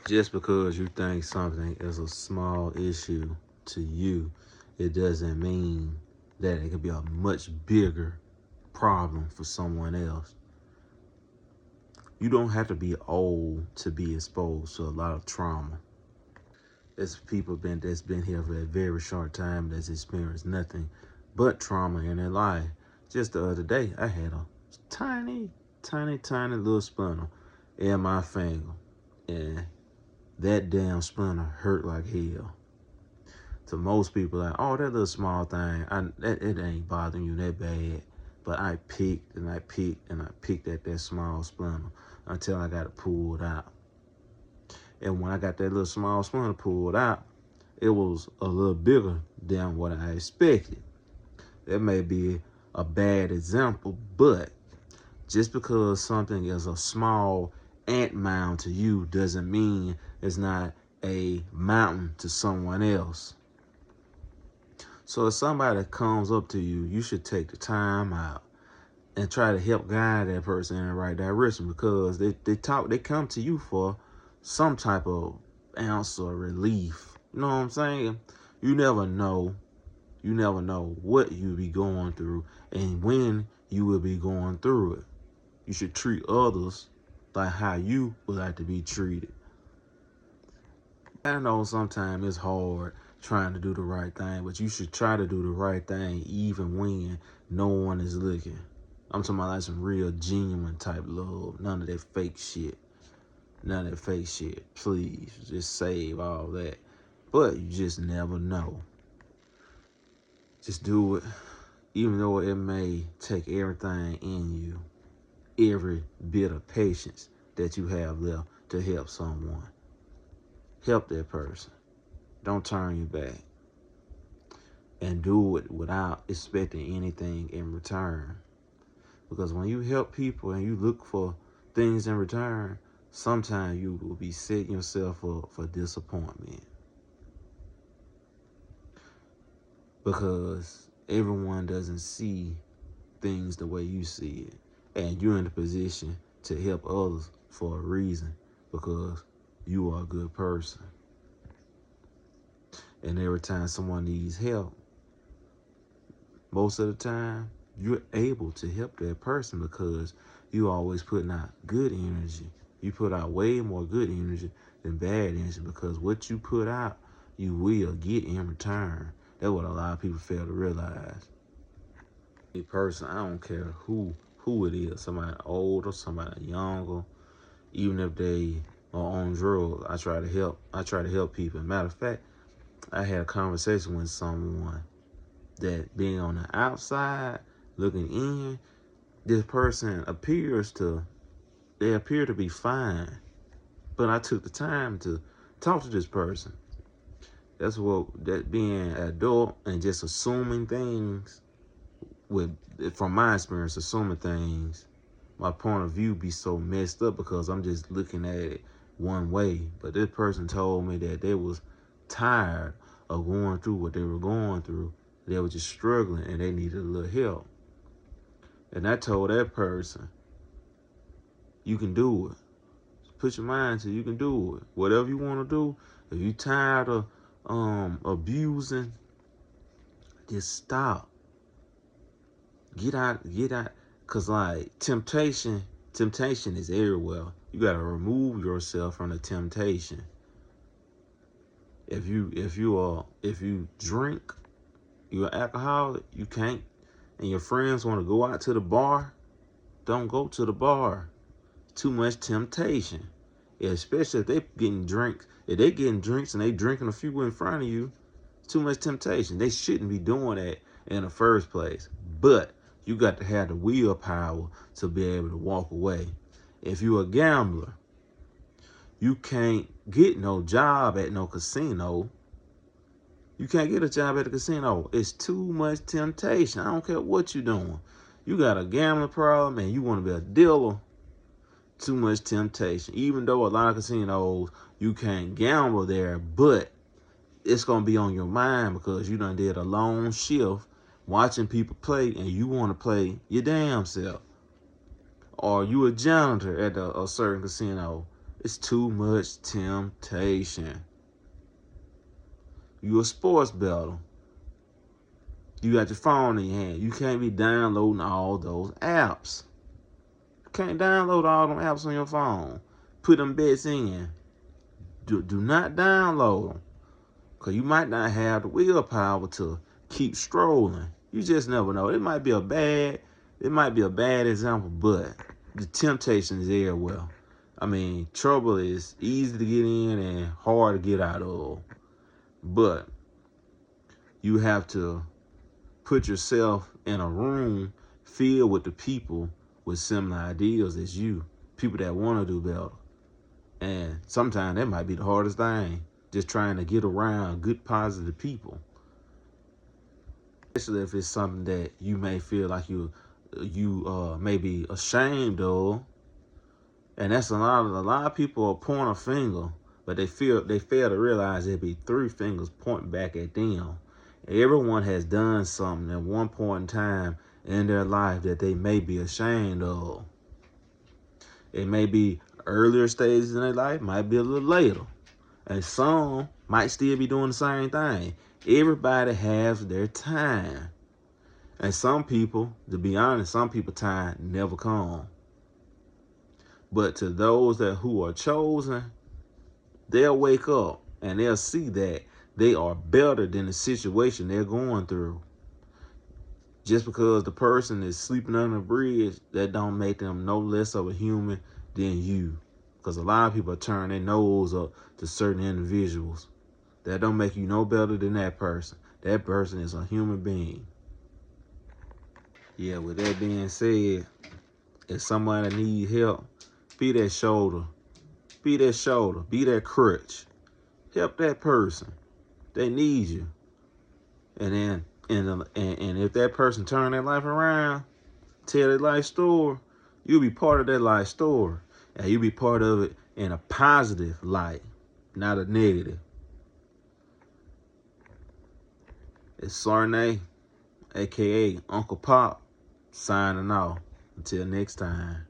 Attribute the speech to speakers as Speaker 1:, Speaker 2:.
Speaker 1: Just because you think something is a small issue to you, it doesn't mean that it could be a much bigger problem for someone else. You don't have to be old to be exposed to a lot of trauma. There's people that's been here for a very short time that's experienced nothing but trauma in their life. Just the other day, I had a tiny little splinter in my finger, and that damn splinter hurt like hell. To most people, like, oh, that little small thing, it ain't bothering you that bad. But I picked and I picked and I picked at that small splinter until I got it pulled out. And when I got that little small splinter pulled out, it was a little bigger than what I expected. That may be a bad example, but just because something is a small ant mound to you doesn't mean it's not a mountain to someone else. So if somebody comes up to you, you should take the time out and try to help guide that person in the right direction, because they come to you for some type of answer or relief. You know what I'm saying? You never know. You never know what you'll be going through and when you will be going through it. You should treat others like how you would like to be treated. I know sometimes it's hard trying to do the right thing, but you should try to do the right thing even when no one is looking. I'm talking about like some real genuine type love. None of that fake shit. None of that fake shit. Please, just save all that. But you just never know. Just do it, even though it may take everything in you, every bit of patience that you have left to help someone. Help that person. Don't turn your back. And do it without expecting anything in return. Because when you help people and you look for things in return, sometimes you will be setting yourself up for disappointment. Because everyone doesn't see things the way you see it. And you're in a position to help others for a reason, because you are a good person. And every time someone needs help, most of the time, you're able to help that person because you always putting out good energy. You put out way more good energy than bad energy, because what you put out, you will get in return. That's what a lot of people fail to realize. A person, I don't care who it is, somebody older, somebody younger, even if they are on drugs, I try to help. I try to help people. Matter of fact, I had a conversation with someone that being on the outside, looking in, this person appear to be fine. But I took the time to talk to this person. That being an adult and just assuming things from my experience, assuming things, my point of view be so messed up because I'm just looking at it one way. But this person told me that they was tired of going through what they were going through. They were just struggling and they needed a little help. And I told that person, you can do it. Put your mind to it, you can do it. Whatever you want to do, if you tired of abusing, just stop. Get out. Cause like temptation is everywhere. You gotta remove yourself from the temptation. If you drink, you're an alcoholic, you can't, and your friends want to go out to the bar, don't go to the bar. Too much temptation. Especially if they getting drinks. If they getting drinks and they drinking a few in front of you, too much temptation. They shouldn't be doing that in the first place. But you got to have the willpower to be able to walk away. If you're a gambler, you can't get no job at no casino. You can't get a job at the casino. It's too much temptation. I don't care what you're doing. You got a gambling problem and you want to be a dealer. Too much temptation. Even though a lot of casinos, you can't gamble there, but it's going to be on your mind because you done did a long shift watching people play and you want to play your damn self. Or you a janitor at a certain casino. It's too much temptation. You a sports bettor. You got your phone in your hand. You can't be downloading all those apps. You can't download all them apps on your phone. Put them bets in. Do not download them. Because you might not have the willpower to keep strolling. You just never know. It might be a bad example, but the temptation is everywhere. I mean, trouble is easy to get in and hard to get out of. But you have to put yourself in a room filled with the people with similar ideals as you, people that want to do better. And sometimes that might be the hardest thing, just trying to get around good, positive people. Especially if it's something that you may feel like you may be ashamed of. And that's a lot of people are pointing a finger, but they fail to realize there'd be 3 fingers pointing back at them. Everyone has done something at one point in time in their life that they may be ashamed of. It may be earlier stages in their life, might be a little later. And some might still be doing the same thing. Everybody has their time. And some people, to be honest, some people's time never comes. But to those who are chosen, they'll wake up and they'll see that they are better than the situation they're going through. Just because the person is sleeping under a bridge, that don't make them no less of a human than you. Because a lot of people turn their nose up to certain individuals. That don't make you no better than that person. That person is a human being. Yeah, with that being said, if somebody needs help, be that shoulder. Be that shoulder. Be that crutch. Help that person. They need you. And then, and if that person turn their life around, tell their life story, you'll be part of that life story. And you'll be part of it in a positive light, not a negative. It's Sarnay, a.k.a. Uncle Pop, signing off. Until next time.